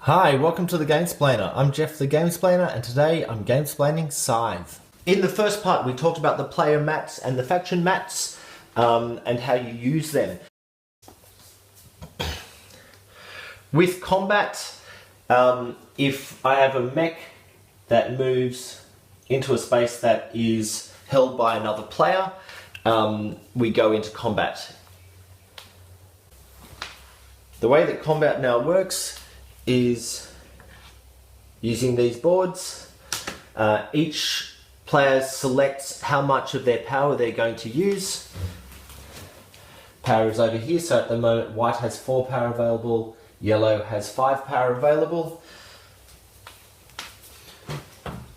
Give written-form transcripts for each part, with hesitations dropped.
Hi, welcome to the Gamesplainer. I'm Jeff the Gamesplainer and today I'm gamesplaining Scythe. In the first part we talked about the player mats and the faction mats and how you use them. With combat, if I have a mech that moves into a space that is held by another player, we go into combat. The way that combat now works is using these boards. Each player selects how much of their power they're going to use. Power is over here, so at the moment white has 4 power available, yellow has 5 power available.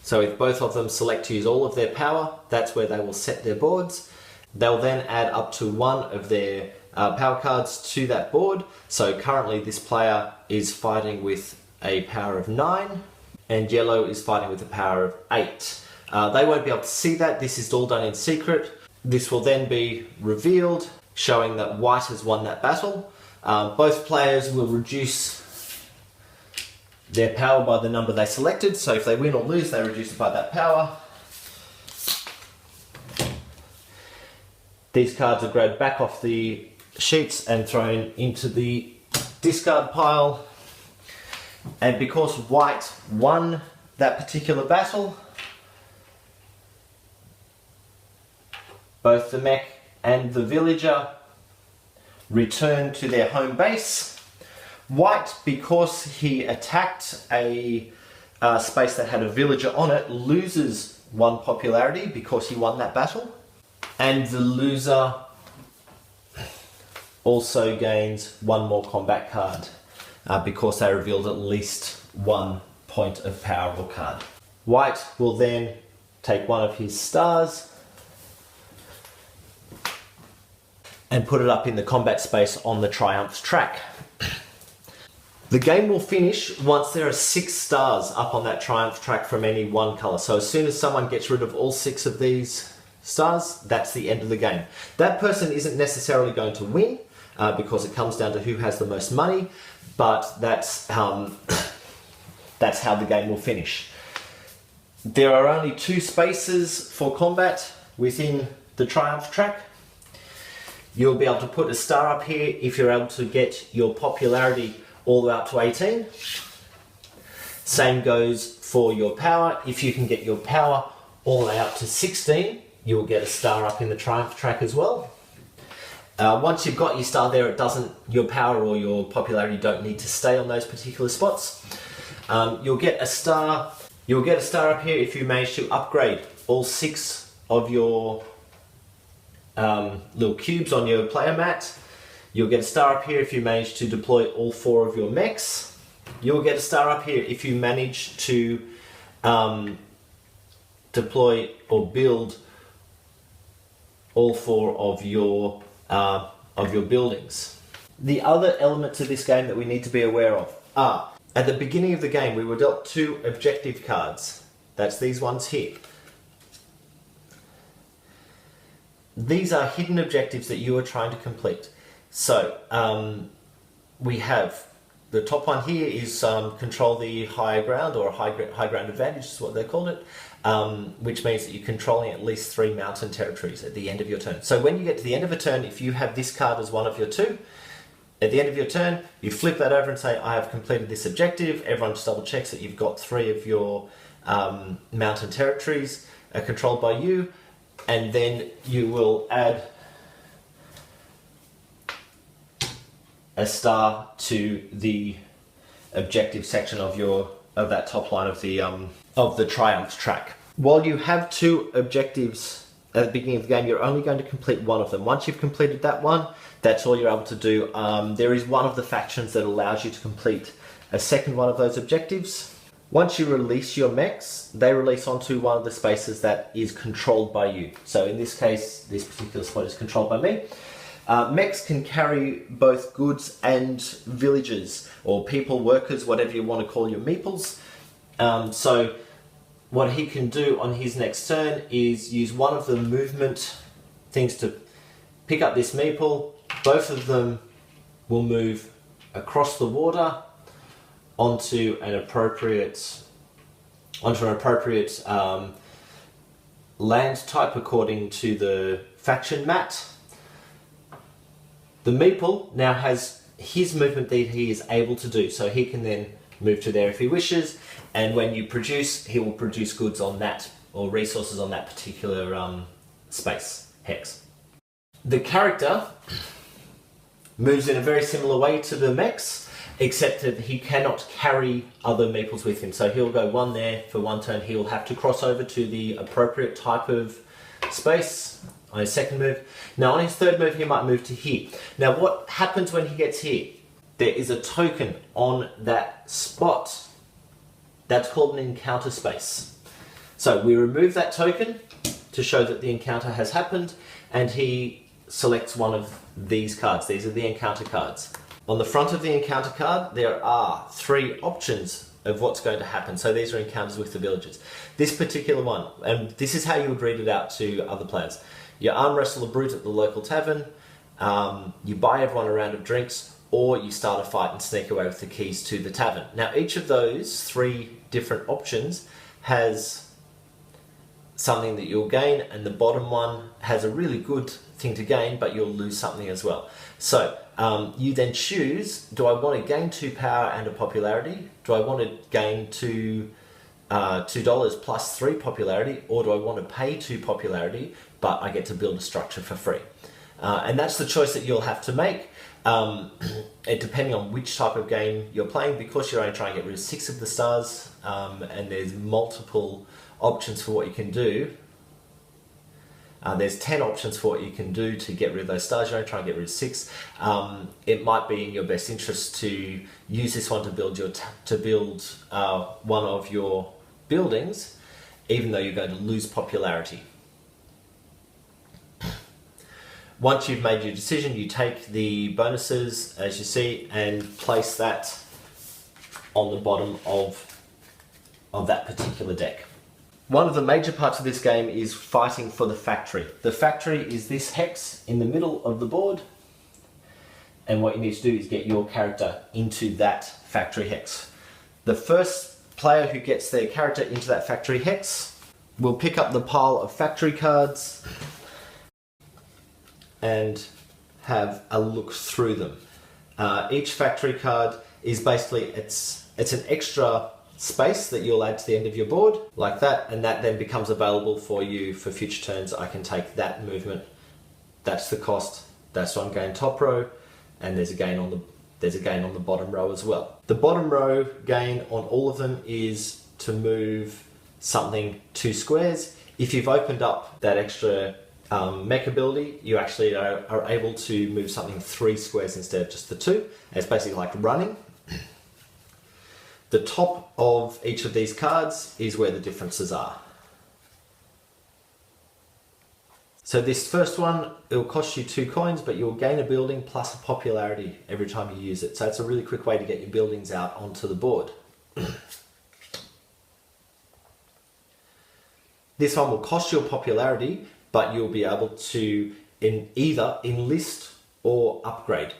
So if both of them select to use all of their power, that's where they will set their boards. They'll then add up to 1 of their power cards to that board. So currently this player is fighting with a power of 9 and yellow is fighting with a power of 8. They won't be able to see that. This is all done in secret. This will then be revealed, showing that white has won that battle. Both players will reduce their power by the number they selected. So if they win or lose, they reduce it by that power. These cards are grabbed back off the sheets and thrown into the discard pile. And because white won that particular battle, both the mech and the villager return to their home base. White, because he attacked a space that had a villager on it, loses 1 popularity because he won that battle. And the loser also gains 1 more combat card because they revealed at least 1 point of power or card. White will then take 1 of his stars and put it up in the combat space on the Triumph track. The game will finish once there are 6 stars up on that Triumph track from any one colour. So as soon as someone gets rid of all 6 of these stars, that's the end of the game. That person isn't necessarily going to win because it comes down to who has the most money, but that's how the game will finish. There are only 2 spaces for combat within the Triumph track. You'll be able to put a star up here if you're able to get your popularity all the way up to 18. Same goes for your power. If you can get your power all the way up to 16, you'll get a star up in the Triumph track as well. Once you've got your star there, your power or your popularity don't need to stay on those particular spots. You'll get a star up here if you manage to upgrade all 6 of your little cubes on your player mat. You'll get a star up here if you manage to deploy all 4 of your mechs. You'll get a star up here if you manage to deploy or build all 4 of your buildings. The other elements of this game that we need to be aware of are, at the beginning of the game we were dealt 2 objective cards. That's these ones here. These are hidden objectives that you are trying to complete. So we have the top one here is control the higher ground, or high ground advantage is what they called it, which means that you're controlling at least 3 mountain territories at the end of your turn. So when you get to the end of a turn, if you have this card as one of your 2, at the end of your turn, you flip that over and say, I have completed this objective. Everyone just double checks that you've got 3 of your mountain territories controlled by you, and then you will add a star to the objective section of that top line of the Triumph track. While you have 2 objectives at the beginning of the game, you're only going to complete 1 of them. Once you've completed that one, that's all you're able to do. There is one of the factions that allows you to complete a second one of those objectives. Once you release your mechs, they release onto one of the spaces that is controlled by you. So in this case, this particular spot is controlled by me. Mechs can carry both goods and villagers, or people, workers, whatever you want to call your meeples. So what he can do on his next turn is use one of the movement things to pick up this meeple. Both of them will move across the water onto an appropriate land type according to the faction mat. The meeple now has his movement that he is able to do, so he can then move to there if he wishes, and when you produce, he will produce goods on that, or resources on that particular space, hex. The character moves in a very similar way to the mechs, except that he cannot carry other meeples with him. So he'll go one there for one turn, he'll have to cross over to the appropriate type of space on his second move. Now on his third move he might move to here. Now what happens when he gets here? There is a token on that spot. That's called an encounter space. So we remove that token to show that the encounter has happened, and he selects one of these cards. These are the encounter cards. On the front of the encounter card, there are 3 options of what's going to happen. So these are encounters with the villagers. This particular one, and this is how you would read it out to other players. You arm wrestle a brute at the local tavern, you buy everyone a round of drinks, or you start a fight and sneak away with the keys to the tavern. Now each of those 3 different options has something that you'll gain, and the bottom one has a really good thing to gain, but you'll lose something as well. So you then choose, do I want to gain 2 power and a popularity? Do I want to gain $2 plus 3 popularity? Or do I want to pay 2 popularity, but I get to build a structure for free? And that's the choice that you'll have to make, depending on which type of game you're playing, because you're only trying to get rid of 6 of the stars, and there's multiple options for what you can do. There's 10 options for what you can do to get rid of those stars. You're only trying to get rid of 6. It might be in your best interest to use this one to build one of your buildings, even though you're going to lose popularity. Once you've made your decision, you take the bonuses, as you see, and place that on the bottom of that particular deck. One of the major parts of this game is fighting for the factory. The factory is this hex in the middle of the board, and what you need to do is get your character into that factory hex. The first player who gets their character into that factory hex will pick up the pile of factory cards and have a look through them. Each factory card is basically, it's an extra space that you'll add to the end of your board, like that, and that then becomes available for you for future turns. I can take that movement, that's the cost, that's what I'm going top row, and there's a gain on the bottom row as well. The bottom row gain on all of them is to move something 2 squares. If you've opened up that extra mech ability, you actually are able to move something 3 squares instead of just the 2. And it's basically like running. The top of each of these cards is where the differences are. So this first one, it will cost you 2 coins, but you'll gain a building plus a popularity every time you use it. So it's a really quick way to get your buildings out onto the board. This one will cost you a popularity, but you'll be able to either enlist or upgrade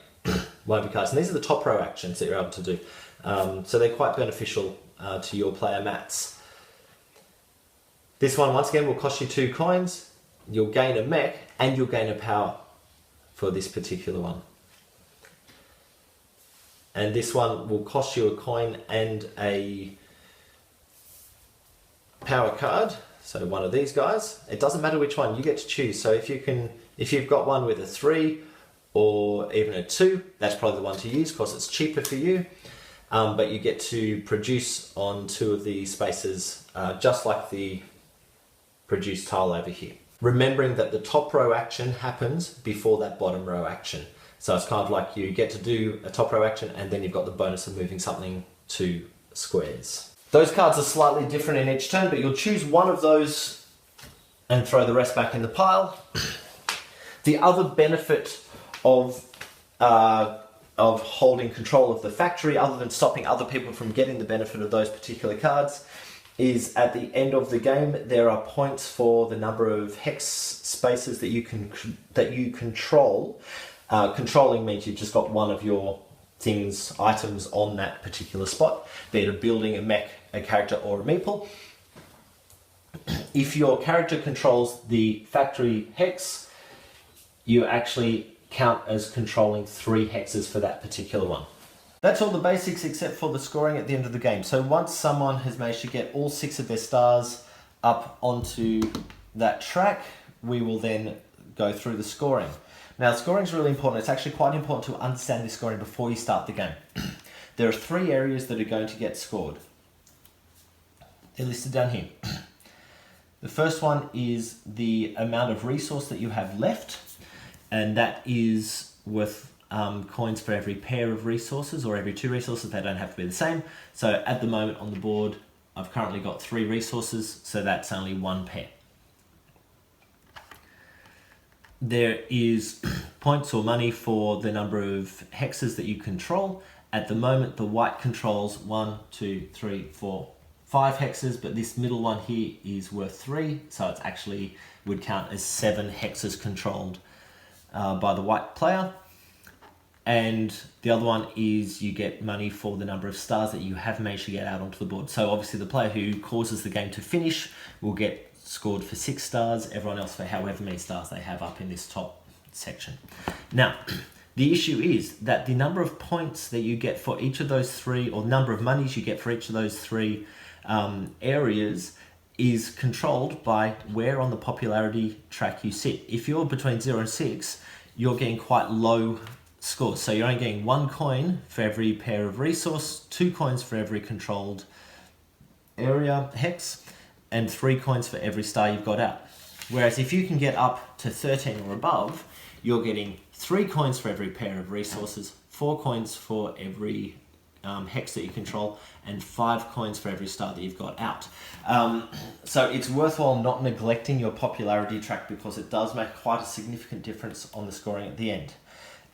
one of your cards. And these are the top row actions that you're able to do. So they're quite beneficial to your player mats. This one, once again, will cost you 2 coins. You'll gain a mech and you'll gain a power for this particular one. And this one will cost you a coin and a power card. So one of these guys. It doesn't matter which one, you get to choose. So if you've got one with a 3 or even a 2, that's probably the one to use because it's cheaper for you. But you get to produce on 2 of the spaces, just like the produce tile over here. Remembering that the top row action happens before that bottom row action. So it's kind of like you get to do a top row action and then you've got the bonus of moving something 2 squares. Those cards are slightly different in each turn, but you'll choose one of those and throw the rest back in the pile. The other benefit of holding control of the factory, other than stopping other people from getting the benefit of those particular cards, is at the end of the game there are points for the number of hex spaces that you control. Controlling means you've just got one of your things, items on that particular spot, be it a building, a mech, a character, or a meeple. If your character controls the factory hex, you actually count as controlling 3 hexes for that particular one. That's all the basics except for the scoring at the end of the game. So once someone has managed to get all 6 of their stars up onto that track, we will then go through the scoring. Now, scoring is really important. It's actually quite important to understand this scoring before you start the game. There are 3 areas that are going to get scored. They're listed down here. The first one is the amount of resource that you have left, and that is worth coins for every pair of resources or every 2 resources. They don't have to be the same. So at the moment on the board, I've currently got 3 resources, so that's only 1 pair. There is points or money for the number of hexes that you control. At the moment, the white controls 1, 2, 3, 4, 5 hexes, but this middle one here is worth 3, so it's actually would count as 7 hexes controlled by the white player. And the other one is you get money for the number of stars that you have managed to get out onto the board. So obviously the player who causes the game to finish will get scored for 6 stars, everyone else for however many stars they have up in this top section. Now, the issue is that the number of points that you get for each of those 3, or number of monies you get for each of those 3 areas is controlled by where on the popularity track you sit. If you're between 0 and 6, you're getting quite low scores. So you're only getting 1 coin for every pair of resource, 2 coins for every controlled area hex, and 3 coins for every star you've got out. Whereas if you can get up to 13 or above, you're getting 3 coins for every pair of resources, 4 coins for every hex that you control, and 5 coins for every star that you've got out. So it's worthwhile not neglecting your popularity track, because it does make quite a significant difference on the scoring at the end.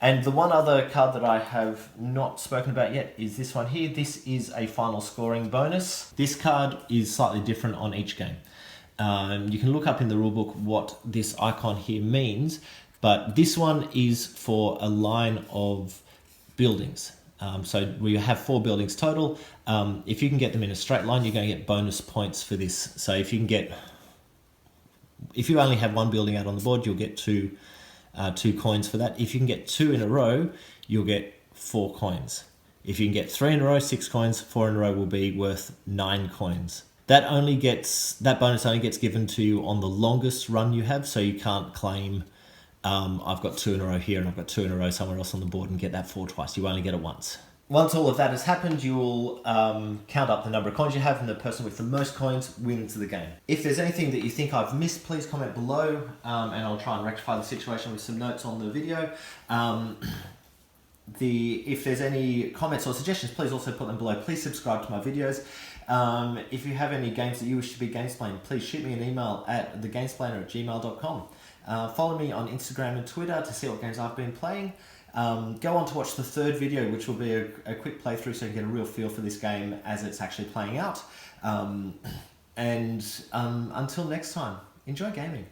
And the one other card that I have not spoken about yet is this one here. This is a final scoring bonus. This card is slightly different on each game. You can look up in the rulebook what this icon here means, but this one is for a line of buildings. So we have 4 buildings total. If you can get them in a straight line, you're going to get bonus points for this. So if you only have 1 building out on the board, you'll get 2 coins for that. If you can get 2 in a row, you'll get 4 coins. If you can get 3 in a row, 6 coins. 4 in a row will be worth 9 coins. That bonus only gets given to you on the longest run you have, so you can't claim I've got 2 in a row here and I've got 2 in a row somewhere else on the board and get that 4 twice. You only get it once. Once all of that has happened, you will count up the number of coins you have, and the person with the most coins wins the game. If there's anything that you think I've missed, please comment below, and I'll try and rectify the situation with some notes on the video. If there's any comments or suggestions, please also put them below. Please subscribe to my videos. If you have any games that you wish to be gamesplayed, please shoot me an email at thegamesplainer@gmail.com. Follow me on Instagram and Twitter to see what games I've been playing. Go on to watch the 3rd video, which will be a quick playthrough so you can get a real feel for this game as it's actually playing out. Until next time, enjoy gaming.